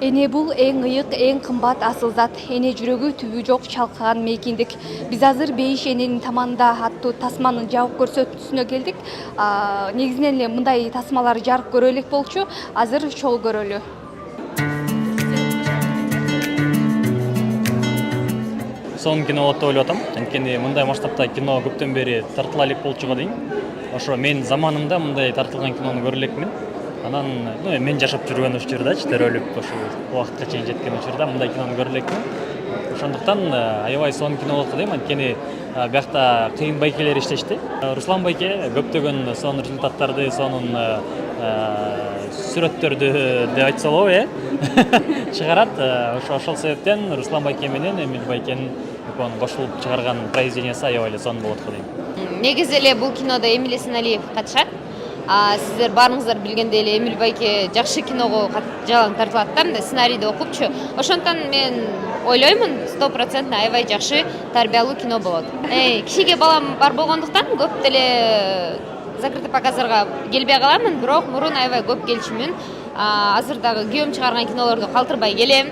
Эне бул эң ыйык, эң кымбат асыл зат. Эне жүрөгү түбү жок чалкаган мейкиндик. Биз азыр Бейиш эненин таманда аттуу тасманын жабык көрсөтүүсүнө келдик. Негизинен эле мындай тасмалар жарык көрө элек болчу. Азыр чогуу көрөлү. Сонун кино болот деп ойлоп атам. Анткени мындай масштабта кино көптөн бери тартыла элек болчуга дейин. Ошо мен заманымда мындай тартылган кинону көрө элекмин. Анан мен жашап жүргөн учурдачы төрөлүп ошол убакытка чейин жеткен учурда мындай кинону көрө элекмин. Ошондуктан аябай сонун кино болот дейм. Анткени биякта кыйын байкелер иштешти. Руслан байке көптөгөн сонун результаттарды, сонун сүрөттөрдү деп айтса болобу, чыгарат. Ошол себептен Руслан байке менен Эмил байкенин кошулуп чыгарган произведениясы аябай эле сонун болот дейм. Негизи эле бул кинодо Эмил Эсеналиев катышат. Сиздер баарыңыздар билгендей эле Эмил байке жакшы киного жалаң тартылат да, мындай сценарийди окупчу. Ошондон мен ойлоймун 100% аябай жакшы тарбиялуу кино болот. Кичиге балам бар болгондуктан көп деле закрытый показдарга келбей каламын, бирок мурун аябай көп келчүмүн. Азыр дагы күйөөм чыгарган кинолорду калтырбай келем.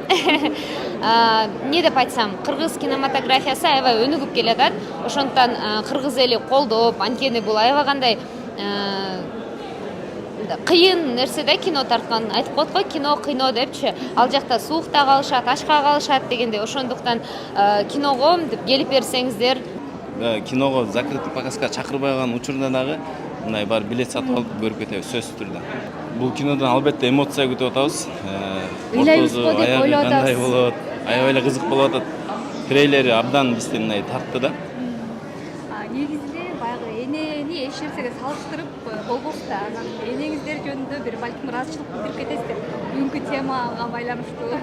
Не деп айтсам, кыргыз кинематографиясы аябай өнүгүп келатат. Ошондуктан кыргыз эли колдоп, анткени бул аябай кандай кыйын нерсе да кино тарткан. Айтып коет го, кино кыйно депчи. Ал жакта суукта калышат, ачка калышат дегенде, ошондуктан киного деп келип берсеңиздер. Киного закрытый показга чакырбай калган учурда дагы мындай бар билет сатып алып көрүп кетебиз сөзсүз түрдө. Бул кинодон албетте эмоция күтүп атабыз. Ыйлайбызбы деп ойлоп атабыз. Кандай болот? Аябай эле кызык болуп атат. Трейлери абдан бизди мындай тартты да. Негизинен баягы энени эч нерсеге салыштырып болбосу да. Анан энеңиздер жөнүндө бир балким ыраазычылык билдирип кетесиздер. Бүгүнкү темага байланыштуу.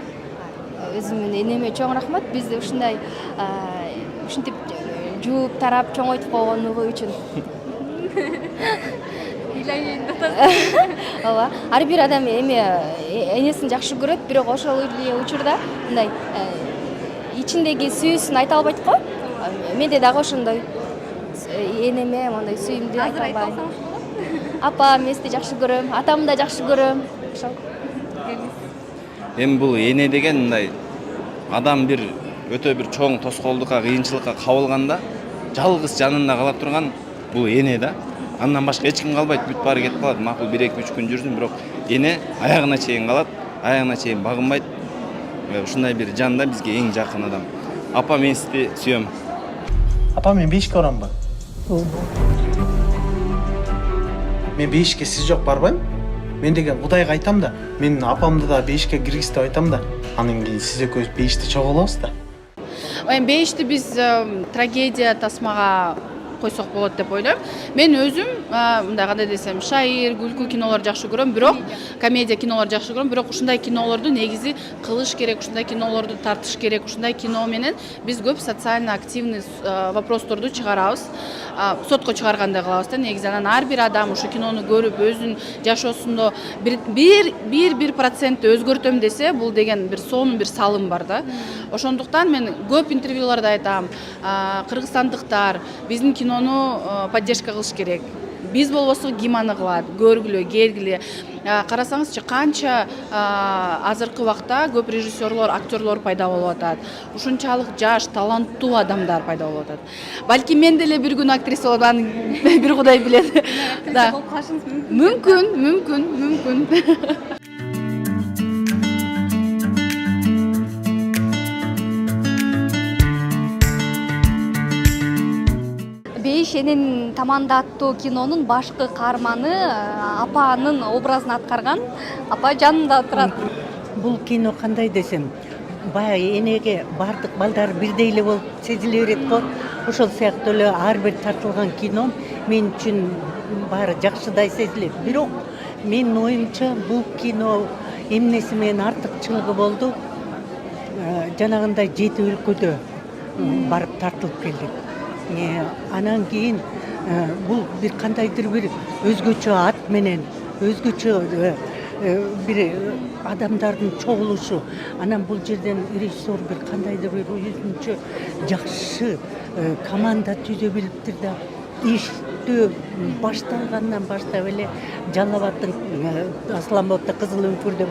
Өзүмдүн энеме чоң рахмат. Бизди ушундай ушинтип жууп тарап чоңойтуп койгону үчүн. Ооба. Ар бир адам энесин жакшы көрөт, бирок ошол эле учурда мындай ичиндеги сүйүүсүн айта албайт го. Менде дагы ошондой энеме мындай сүйүүмдү айта албайм. Апам эмести жакшы көрөм, атамды да жакшы көрөм. Ошол. Эми бул эне деген мындай адам бир өтө бир чоң тоскоолдукка, кыйынчылыкка кабылганда жалгыз жанында кала турган бул эне да. Андан башка эч ким калбайт, бүт баары кетип калат. Макул 1-2-3 күн жүрсүн, бирок эне аягына чейин калат, аягына чейин багынбайт. Ушундай бир жан да бизге эң жакын адам. Апа, мен сизди сүйөм. Апа, мен Бейишке барамбы? Мен Бейишке сиз жок барбайм. Мен деген Кудайга айтам да, мен апамды да Бейишке киргиз деп айтам да. Анан кийин сиз экөөбүз Бейиште чогулабыз да. Бейишти биз трагедия тасмага койсок болот деп ойлойм. Мен өзүм мындай кандай десем, шайыр, күлкү кинолор жакшы көрөм, бирок комедия кинолор жакшы көрөм, бирок ушундай кинолорду негизи кылыш керек, ушундай кинолорду тартыш керек. Ушундай кино менен биз көп социально активный вопросторду чыгарабыз. Сотко чыгаргандай кылабыз да. Негизи анан ар бир адам ушу кинону көрүп, өзүнүн жашоосунда 1% өзгөртөм десе, бул деген бир сонун бир салым бар да. Ошондуктан мен көп интервьюларда айтам, кыргызстандыктар биздин кинону поддержка кылыш керек. Биз болбосо ким аны кылат? Көргүлө, келгиле. Карасаңызчы, канча азыркы убакта көп режиссерлор, актерлор пайда болуп атат. Ушунчалык жаш, таланттуу адамдар пайда болуп атат. Балки мен деле бир күн актриса болуп, аны бир Кудай билет. Да. Мүмкүн. Бейиш эненин таманда аттуу кинонун башкы каарманы апанын образын аткарган. Апа жанында турат. Бул кино кандай десем, баягы энеге бардык балдар бирдей эле болуп сезиле берет го. Ошол сыяктуу эле ар бир тартылган кино мен үчүн баары жакшыдай сезилет. Бирок менин оюмча бул кино эмнеси менен артыкчылыгы болду. Жанагындай 7 өлкөдө барып тартылып келдик. Анан кийин бул бир кандайдыр бир өзгөчө ат менен, өзгөчө бир адамдардын чогулушу. Анан бул жерден режиссер бир кандайдыр бир өзүнчө жакшы команда түзө билиптир да, иш өңкүрдө башталгандан баштап эле Жалал Абадтын Аслан Бабатта Кызыл өңкүрдөн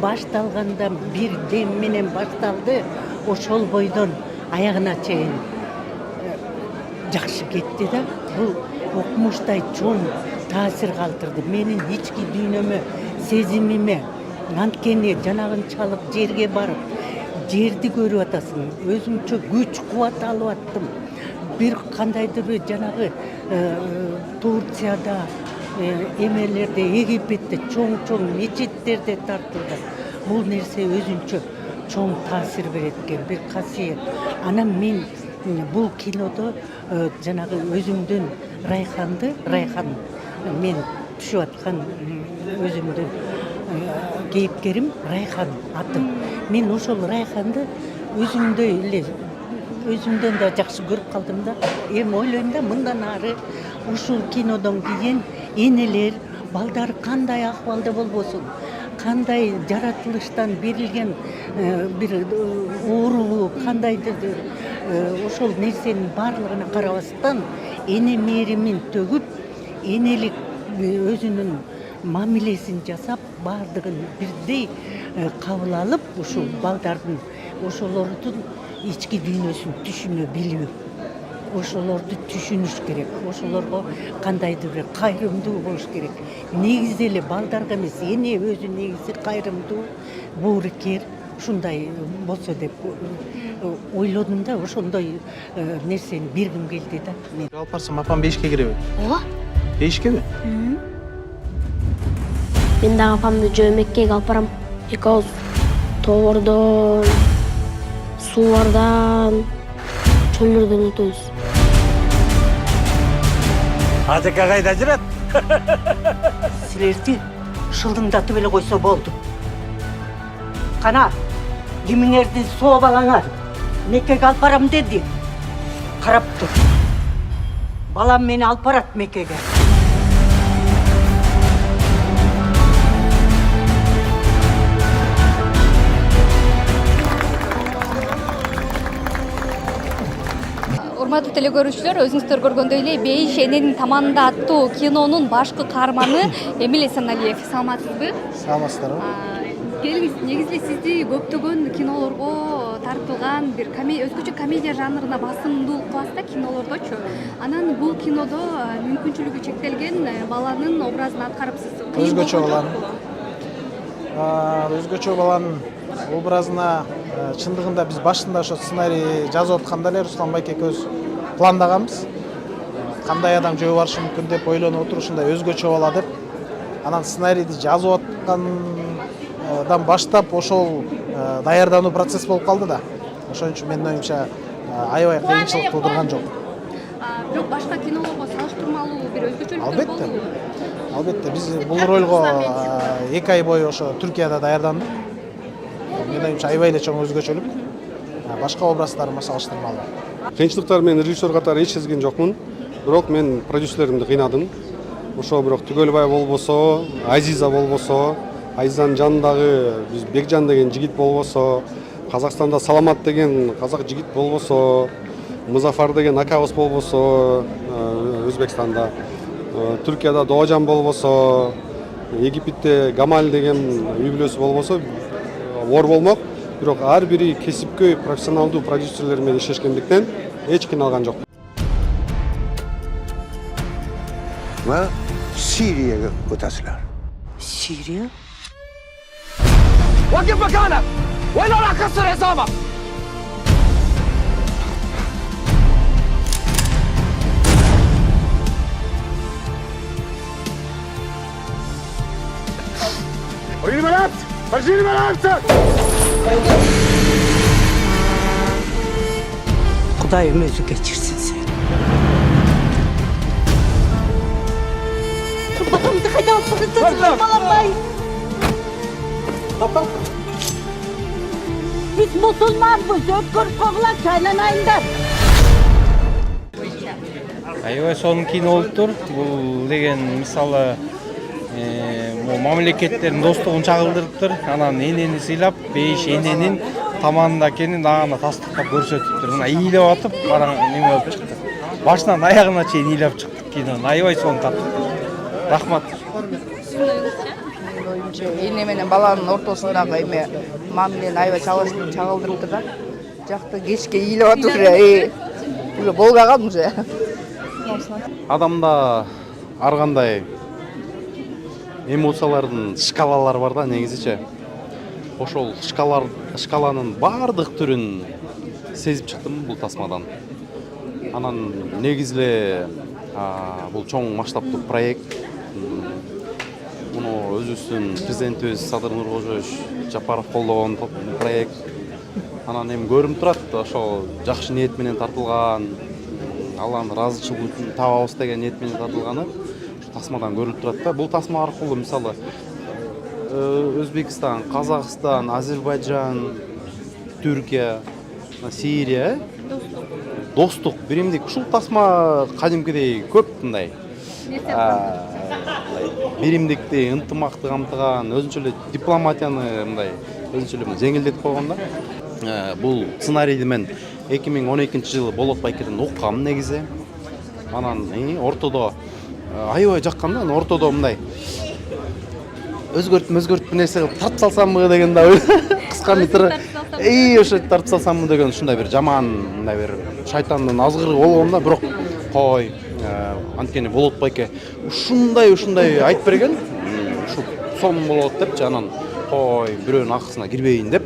башталгандан бир дем менен башталды. Ошол бойдон аягына чейин жакшы кетти да. Бул окумуштай чоң таасир калтырды. Менин ички дүйнөмө, сезимиме. Анткени жанагынчалык жерге барып, жерди көрүп атасың. Өзүмчө күч кубат алып аттым. Bir kandaydır bir janagы Турцияда, эмелерде, Египетте чоң мечиттерде тартылды. Бул нерсе өзүнчө чоң таасир берет экен, бир касиет. Анан мен бул кинодо жанагы өзүмдүн Райхан мен түшүп аткан өзүмдүн кейипкерим Райхан аты. Мен ошол Райханды өзүмдөн да жакшы көрүп калдым да. Эми ойлойм да, мындан ары ушул кинодон кийин энелер, балдар кандай акыбалда болбосун, кандай жаратылыштан берилген бир уурулуу, кандайдыр ошол нерсенин баардыгына карабастан эне мээримин төгүп, энелик өзүнүн мамилесин жасап, баардыгын бирдей кабыл алып, ушул балдардын ошолордун ички дүйнөсүн түшүнө билүү. Ошолорду түшүнүш керек. Ошолорго кандайдыр бир кайрымдуу болуш керек. Негизи эле балдарга эмес, эне өзү негизи кайрымдуу, боорукер, ушундай болсо деп ойлодум да, ошондой нерсени бергим келди да. Алып барсам апам бейишке киреби? Ооба. Бейишкеби? Мен дагы апамды жөө Меккеге алып барам. Эки ауыз тоордон, суулардан, чөлдөрдөн өтөбүз. Атека кайда жүрөт? Силерди шылдыңдатып эле койсо болду. Кана, кимиңерди соо балаңар Меккеге алып барам деди. Карап тур. Балам мени алып барат Меккеге. Урматтуу телекөрүүчүлөр, өзүңүздөр көргөндөй эле Бейиш эненин таманында аттуу кинонун башкы каарманы Эмиль Эсеналиев. Саламатсызбы? Саламатсыздарбы? Келиңиз, негизи сизди көптөгөн кинолорго тартылган бир өзгөчө комедия жанрына басымдуулук кыласыз да кинолордочу. Анан бул кинодо мүмкүнчүлүгү чектелген баланын образын аткарыпсыз. Өзгөчө баланын образына чындыгында биз башында ошо сценарий жазып атканда эле Руслан байке экөөбүз пландаганбыз. Кандай адам жөө барышы мүмкүн деп ойлонуп отуруп, ушундай өзгөчө бала деп. Анан сценарийди жазып аткандан баштап ошол даярдануу процесс болуп калды да. Ошон үчүн менин оюмча аябай кыйынчылык туудурган жок. Бирок башка кинолорго салыштырмалуу бир өзгөчөлүктөр болду. Албетте, биз бул ролго 2 ай бою ошо Түркияда даярдандык. Менин оюмча аябай эле чоң өзгөчөлүк. Башка образдар менен салыштырмалуу. Кыйынчылыктар мен режиссер катары эч сезген жокмун. Бирок мен продюсерлеримди кыйнадым. Ошо бирок Түгөлбай болбосо, Азиза болбосо, Азизанын жанындагы биз Бекжан деген жигит болбосо, Казакстанда Саламат деген казак жигит болбосо, Музафар деген акабыз болбосо, Өзбекстанда, Түркияда Доожан болбосо, Египетте Гамаль деген үй бүлөсү болбосо, оор болмок. Бирок ар бири кесипкөй профессионалдуу продюсерлер менен иштешкендиктен эч кыйналган жок. Ve Suriye'ye ötesiler. Suriye? Vakit bakanım! Ve la kasır hesaba! Oyunu belat! Başını belat! Kudayım özü geçirsin seni. Babamdı kayda fırlatırsın balamay. Baba. Biz musulmanbız, öpkür koğla kaynanayından. Аябай сонун кино болуптур. Бул деген мисалы мамлекеттердин достугун чагылдырыптыр. Анан энени сыйлап, Бейиш эненин таманында экенин дагы тастыктап көрсөтүптүр. Мына ыйлап атып, караң неме болуп чыкты. Башынан аягына чейин ыйлап чыкты. кинону аябай сонун тарттык. Рахмат. Менин оюмча эне менен баланын ортосундагы эме мамилени аябай чагылдырыптыр да. Жакты кечке ийилип атып уже болбаган уже. Адамда ар кандай эмоциялардын шкалалары бар да негизичи. Ошол шкаланын бардык түрүн сезип чыктым бул тасмадан. Анан негизи эле бул чоң масштабтуу проект. Муну өзүбүздүн президентибиз Садыр Нуркожоевич Жапаров колдогон проект. Анан эми көрүнүп турат, ошо жакшы ниет менен тартылган, Алланын ыраазычылыгын табабыз деген ниет менен тартылганы тасмадан көрүнүп турат да. Бул тасма аркылуу мисалы Өзбекстан, Казакстан, Азербайджан, Түркия, Сирия достук, биримдик. Ушул тасма кадимкидей көп мындай биримдикти, ынтымакты камтыган, өзүнчө эле дипломатияны мындай өзүнчө эле жеңилдетип койгон да. Бул сценарийди мен 2012-жылы Болот Байкеден уккам негизи. Анан ортодо аябай жаккан да, ортодо мындай өзгөртүп нерсе кылып тартып салсамбы деген да кыска метр ошо тартып салсамбы деген ушундай бир жаман мындай бир шайтандын азгыры болгон да, бирок кой анткени Болот Байке ушундай айтып берген, ушу сонун болот депчи, анан кой бирөөнүн акысына кирбейин деп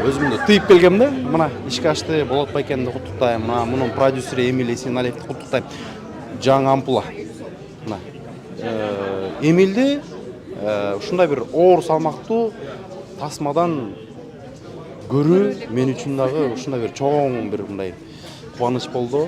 өзүмдү тыйып келгем да. Мына ишке ашты, Болот Байкени куттуктайм, мына мунун продюсери Эмиль Есеналиевди куттуктайм. Жаңы ампула. Мына Эмилди ушундай бир оор салмактуу тасмадан көрүү мен үчүн дагы ушундай бир чоң бир мындай кубаныч болду.